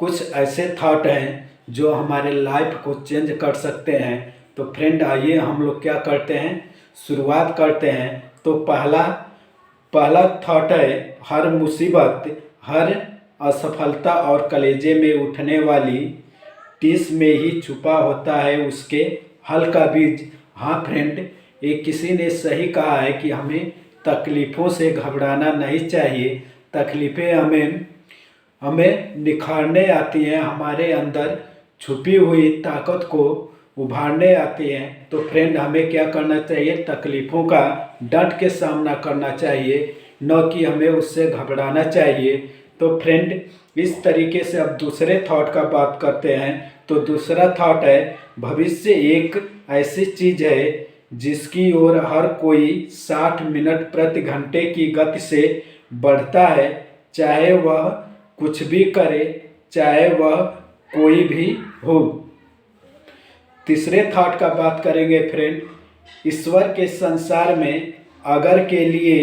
कुछ ऐसे थॉट हैं जो हमारे लाइफ को चेंज कर सकते हैं। तो फ्रेंड आइए हम लोग क्या करते हैं, शुरुआत करते हैं। तो पहला पहला थॉट है, हर मुसीबत, हर असफलता और कलेजे में उठने वाली टीस में ही छुपा होता है उसके हल का बीज। हाँ फ्रेंड, ये किसी ने सही कहा है कि हमें तकलीफ़ों से घबराना नहीं चाहिए। तकलीफ़ें हमें हमें निखारने आती हैं, हमारे अंदर छुपी हुई ताकत को उभारने आती हैं। तो फ्रेंड हमें क्या करना चाहिए, तकलीफ़ों का डट के सामना करना चाहिए, न कि हमें उससे घबराना चाहिए। तो फ्रेंड इस तरीके से अब दूसरे थॉट का बात करते हैं। तो दूसरा थॉट है, भविष्य एक ऐसी चीज़ है जिसकी ओर हर कोई 60 मिनट प्रति घंटे की गति से बढ़ता है, चाहे वह कुछ भी करे, चाहे वह कोई भी हो। तीसरे थॉट का बात करेंगे फ्रेंड, ईश्वर के संसार में अगर के लिए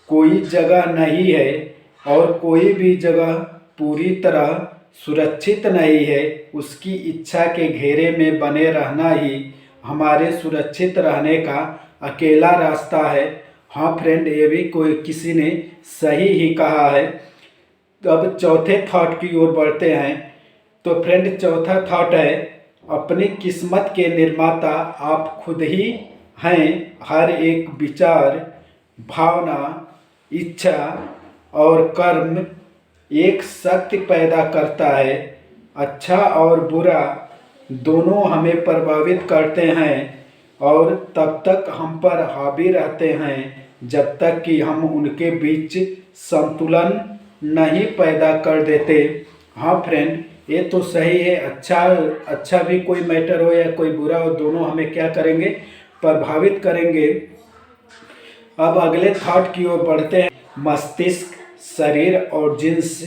कोई जगह नहीं है और कोई भी जगह पूरी तरह सुरक्षित नहीं है, उसकी इच्छा के घेरे में बने रहना ही हमारे सुरक्षित रहने का अकेला रास्ता है। हाँ फ्रेंड, ये भी कोई किसी ने सही ही कहा है। तो अब चौथे थॉट की ओर बढ़ते हैं। तो फ्रेंड चौथा थॉट है, अपनी किस्मत के निर्माता आप खुद ही हैं। हर एक विचार, भावना, इच्छा और कर्म एक शक्ति पैदा करता है। अच्छा और बुरा दोनों हमें प्रभावित करते हैं और तब तक हम पर हावी रहते हैं जब तक कि हम उनके बीच संतुलन नहीं पैदा कर देते। हाँ फ्रेंड, ये तो सही है। अच्छा भी कोई मैटर हो या कोई बुरा हो, दोनों हमें क्या करेंगे, प्रभावित करेंगे। अब अगले थॉट की ओर बढ़ते हैं। मस्तिष्क, शरीर और जिन्स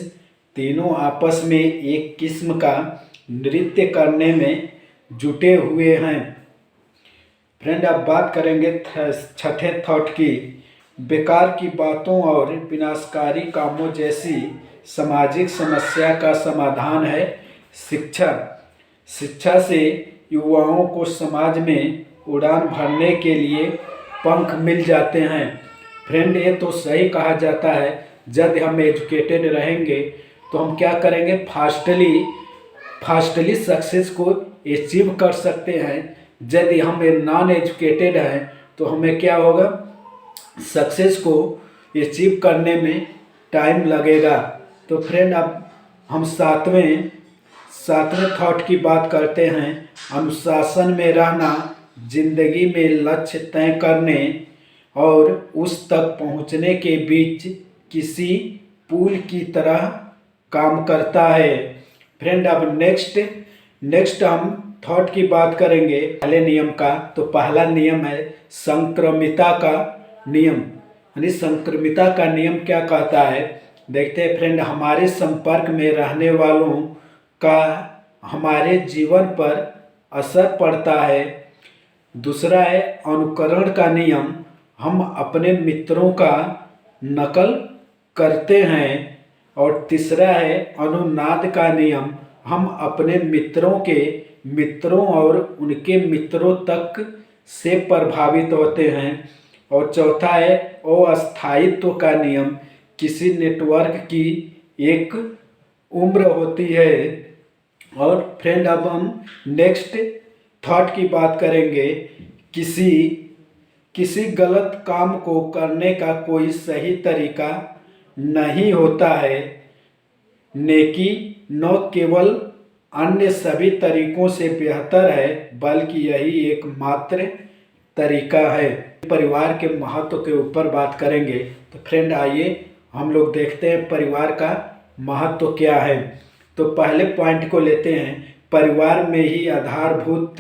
तीनों आपस में एक किस्म का नृत्य करने में जुटे हुए हैं। फ्रेंड अब बात करेंगे छठे थॉट की, बेकार की बातों और विनाशकारी कामों जैसी सामाजिक समस्या का समाधान है शिक्षा। शिक्षा से युवाओं को समाज में उड़ान भरने के लिए पंख मिल जाते हैं। फ्रेंड ये तो सही कहा जाता है, जब हम एजुकेटेड रहेंगे तो हम क्या करेंगे, फास्टली सक्सेस को अचीव कर सकते हैं। यदि हम नॉन एजुकेटेड हैं तो हमें क्या होगा, सक्सेस को अचीव करने में टाइम लगेगा। तो फ्रेंड अब हम सातवें थॉट की बात करते हैं। अनुशासन में रहना जिंदगी में लक्ष्य तय करने और उस तक पहुंचने के बीच किसी पुल की तरह काम करता है। फ्रेंड अब नेक्स्ट हम थॉट की बात करेंगे पहले नियम का। तो पहला नियम है संक्रमिता का नियम। यानी संक्रमिता का नियम क्या कहता है, देखते हैं फ्रेंड। हमारे संपर्क में रहने वालों का हमारे जीवन पर असर पड़ता है। दूसरा है अनुकरण का नियम, हम अपने मित्रों का नकल करते हैं। और तीसरा है अनुनाद का नियम, हम अपने मित्रों और उनके मित्रों तक से प्रभावित होते हैं। और चौथा है अस्थायित्व का नियम, किसी नेटवर्क की एक उम्र होती है। और फ्रेंड अब हम नेक्स्ट थॉट की बात करेंगे, किसी गलत काम को करने का कोई सही तरीका नहीं होता है। नेकी न केवल अन्य सभी तरीकों से बेहतर है, बल्कि यही एकमात्र तरीका है। परिवार के महत्व के ऊपर बात करेंगे। तो फ्रेंड आइए हम लोग देखते हैं परिवार का महत्व क्या है। तो पहले पॉइंट को लेते हैं, परिवार में ही आधारभूत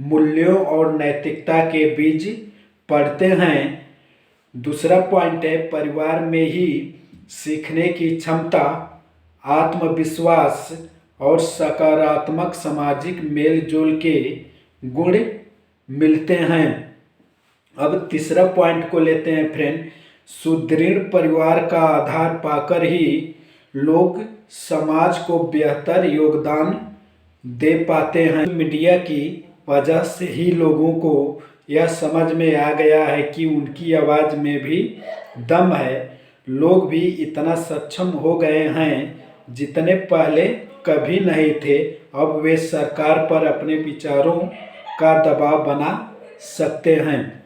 मूल्यों और नैतिकता के बीज पड़ते हैं। दूसरा पॉइंट है, परिवार में ही सीखने की क्षमता, आत्मविश्वास और सकारात्मक सामाजिक मेलजोल के गुण मिलते हैं। अब तीसरा पॉइंट को लेते हैं फ्रेंड, सुदृढ़ परिवार का आधार पाकर ही लोग समाज को बेहतर योगदान दे पाते हैं। मीडिया की वजह से ही लोगों को यह समझ में आ गया है कि उनकी आवाज़ में भी दम है। लोग भी इतना सक्षम हो गए हैं जितने पहले कभी नहीं थे। अब वे सरकार पर अपने विचारों का दबाव बना सकते हैं।